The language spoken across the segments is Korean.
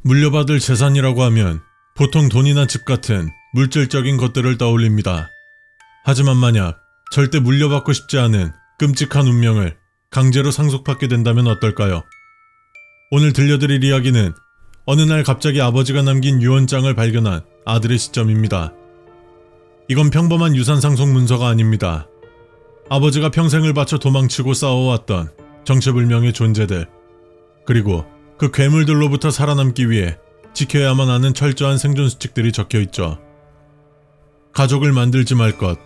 물려받을 재산이라고 하면 보통 돈이나 집 같은 물질적인 것들을 떠올립니다. 하지만 만약 절대 물려받고 싶지 않은 끔찍한 운명을 강제로 상속받게 된다면 어떨까요? 오늘 들려드릴 이야기는 어느 날 갑자기 아버지가 남긴 유언장을 발견한 아들의 시점입니다. 이건 평범한 유산 상속 문서가 아닙니다. 아버지가 평생을 바쳐 도망치고 싸워왔던 정체불명의 존재들, 그리고 그 괴물들로부터 살아남기 위해 지켜야만 하는 철저한 생존 수칙들이 적혀있죠. 가족을 만들지 말 것,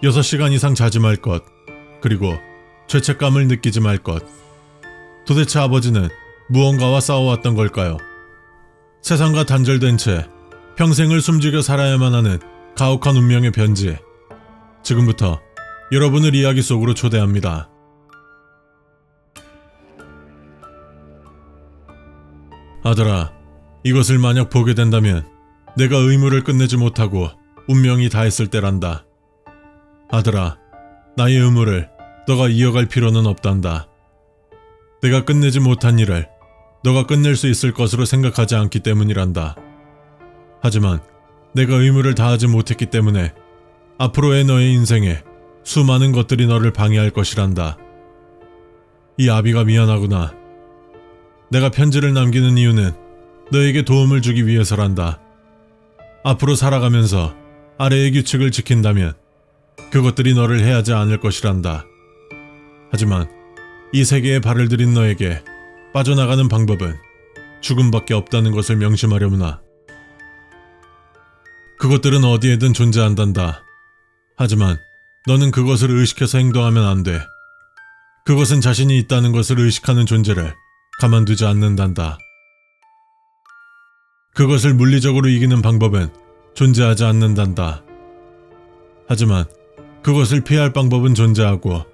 6시간 이상 자지 말 것, 그리고 죄책감을 느끼지 말 것. 도대체 아버지는 무언가와 싸워왔던 걸까요? 세상과 단절된 채 평생을 숨죽여 살아야만 하는 가혹한 운명의 변지. 지금부터 여러분을 이야기 속으로 초대합니다. 아들아, 이것을 만약 보게 된다면 내가 의무를 끝내지 못하고 운명이 다했을 때란다. 아들아, 나의 의무를 너가 이어갈 필요는 없단다. 내가 끝내지 못한 일을 너가 끝낼 수 있을 것으로 생각하지 않기 때문이란다. 하지만 내가 의무를 다하지 못했기 때문에 앞으로의 너의 인생에 수많은 것들이 너를 방해할 것이란다. 이 아비가 미안하구나. 내가 편지를 남기는 이유는 너에게 도움을 주기 위해서란다. 앞으로 살아가면서 아래의 규칙을 지킨다면 그것들이 너를 해하지 않을 것이란다. 하지만 이 세계에 발을 들인 너에게 빠져나가는 방법은 죽음밖에 없다는 것을 명심하려무나. 그것들은 어디에든 존재한단다. 하지만 너는 그것을 의식해서 행동하면 안 돼. 그것은 자신이 있다는 것을 의식하는 존재를 가만두지 않는단다. 그것을 물리적으로 이기는 방법은 존재하지 않는단다. 하지만 그것을 피할 방법은 존재하고,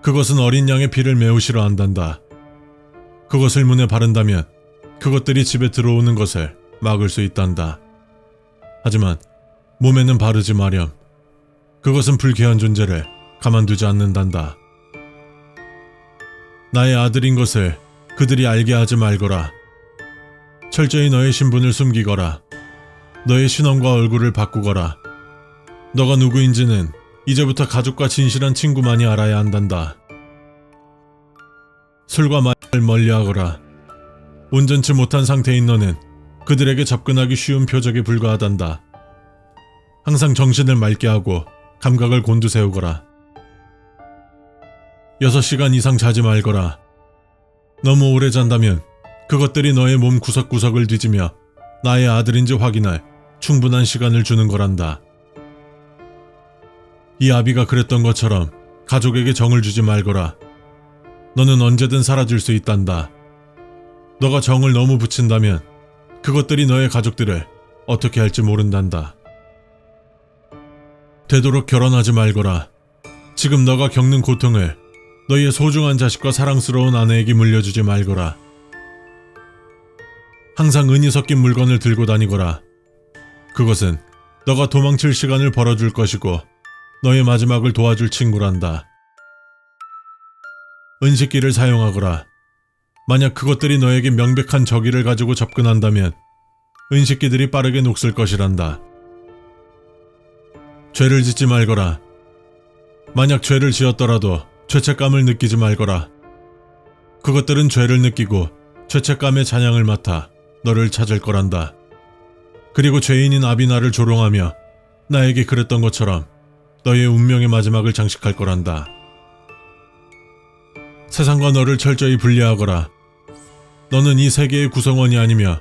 그것은 어린 양의 피를 매우 싫어한단다. 그것을 문에 바른다면 그것들이 집에 들어오는 것을 막을 수 있단다. 하지만 몸에는 바르지 마렴. 그것은 불쾌한 존재를 가만두지 않는단다. 나의 아들인 것을 그들이 알게 하지 말거라. 철저히 너의 신분을 숨기거라. 너의 신원과 얼굴을 바꾸거라. 너가 누구인지는 이제부터 가족과 진실한 친구만이 알아야 한단다. 술과 마약을 멀리하거라. 온전치 못한 상태인 너는 그들에게 접근하기 쉬운 표적에 불과하단다. 항상 정신을 맑게 하고 감각을 곤두세우거라. 6시간 이상 자지 말거라. 너무 오래 잔다면 그것들이 너의 몸 구석구석을 뒤지며 나의 아들인지 확인할 충분한 시간을 주는 거란다. 이 아비가 그랬던 것처럼 가족에게 정을 주지 말거라. 너는 언제든 사라질 수 있단다. 너가 정을 너무 붙인다면 그것들이 너의 가족들을 어떻게 할지 모른단다. 되도록 결혼하지 말거라. 지금 너가 겪는 고통을 너희의 소중한 자식과 사랑스러운 아내에게 물려주지 말거라. 항상 은이 섞인 물건을 들고 다니거라. 그것은 너가 도망칠 시간을 벌어줄 것이고 너의 마지막을 도와줄 친구란다. 은식기를 사용하거라. 만약 그것들이 너에게 명백한 적의를 가지고 접근한다면 은식기들이 빠르게 녹슬 것이란다. 죄를 짓지 말거라. 만약 죄를 지었더라도 죄책감을 느끼지 말거라. 그것들은 죄를 느끼고 죄책감의 찬양을 맡아 너를 찾을 거란다. 그리고 죄인인 아비나를 조롱하며 나에게 그랬던 것처럼 너의 운명의 마지막을 장식할 거란다. 세상과 너를 철저히 분리하거라. 너는 이 세계의 구성원이 아니며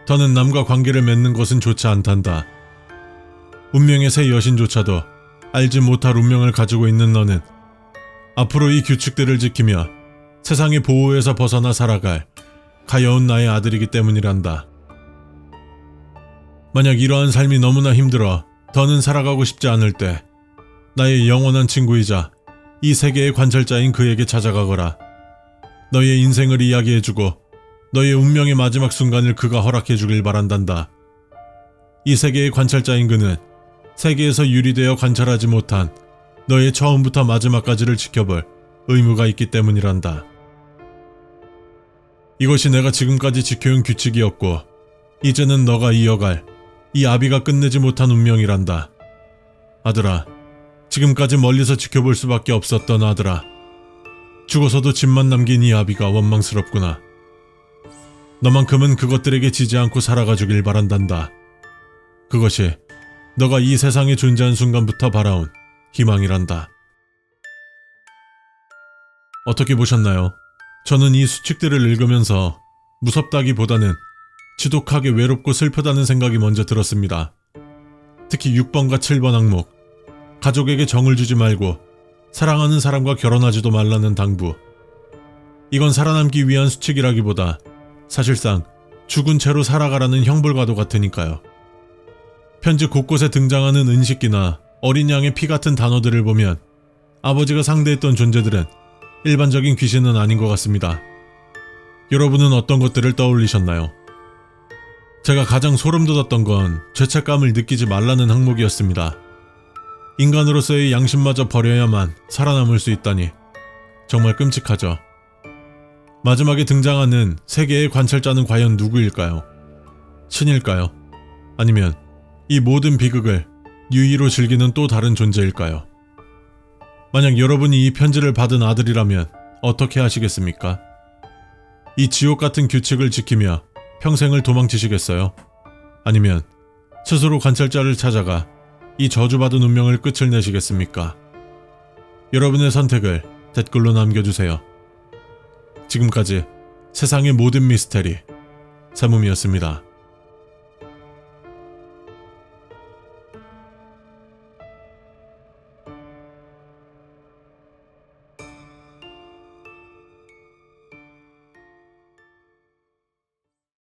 더는 남과 관계를 맺는 것은 좋지 않단다. 운명의 새 여신조차도 알지 못할 운명을 가지고 있는 너는 앞으로 이 규칙들을 지키며 세상의 보호에서 벗어나 살아갈 가여운 나의 아들이기 때문이란다. 만약 이러한 삶이 너무나 힘들어 더는 살아가고 싶지 않을 때 나의 영원한 친구이자 이 세계의 관찰자인 그에게 찾아가거라. 너의 인생을 이야기해주고 너의 운명의 마지막 순간을 그가 허락해주길 바란단다. 이 세계의 관찰자인 그는 세계에서 유리되어 관찰하지 못한 너의 처음부터 마지막까지를 지켜볼 의무가 있기 때문이란다. 이것이 내가 지금까지 지켜온 규칙이었고 이제는 너가 이어갈 이 아비가 끝내지 못한 운명이란다. 아들아, 지금까지 멀리서 지켜볼 수밖에 없었던 아들아. 죽어서도 집만 남긴 이 아비가 원망스럽구나. 너만큼은 그것들에게 지지 않고 살아가주길 바란단다. 그것이 너가 이 세상에 존재한 순간부터 바라온 희망이란다. 어떻게 보셨나요? 저는 이 수칙들을 읽으면서 무섭다기보다는 지독하게 외롭고 슬프다는 생각이 먼저 들었습니다. 특히 6번과 7번 항목, 가족에게 정을 주지 말고 사랑하는 사람과 결혼하지도 말라는 당부. 이건 살아남기 위한 수칙이라기보다 사실상 죽은 채로 살아가라는 형벌과도 같으니까요. 편지 곳곳에 등장하는 은식기나 어린 양의 피 같은 단어들을 보면 아버지가 상대했던 존재들은 일반적인 귀신은 아닌 것 같습니다. 여러분은 어떤 것들을 떠올리셨나요? 제가 가장 소름 돋았던 건 죄책감을 느끼지 말라는 항목이었습니다. 인간으로서의 양심마저 버려야만 살아남을 수 있다니 정말 끔찍하죠. 마지막에 등장하는 세 개의 관찰자는 과연 누구일까요? 신일까요? 아니면 이 모든 비극을 유의로 즐기는 또 다른 존재일까요? 만약 여러분이 이 편지를 받은 아들이라면 어떻게 하시겠습니까? 이 지옥 같은 규칙을 지키며 평생을 도망치시겠어요? 아니면 스스로 관찰자를 찾아가 이 저주받은 운명을 끝을 내시겠습니까? 여러분의 선택을 댓글로 남겨주세요. 지금까지 세상의 모든 미스테리, 세몸이었습니다.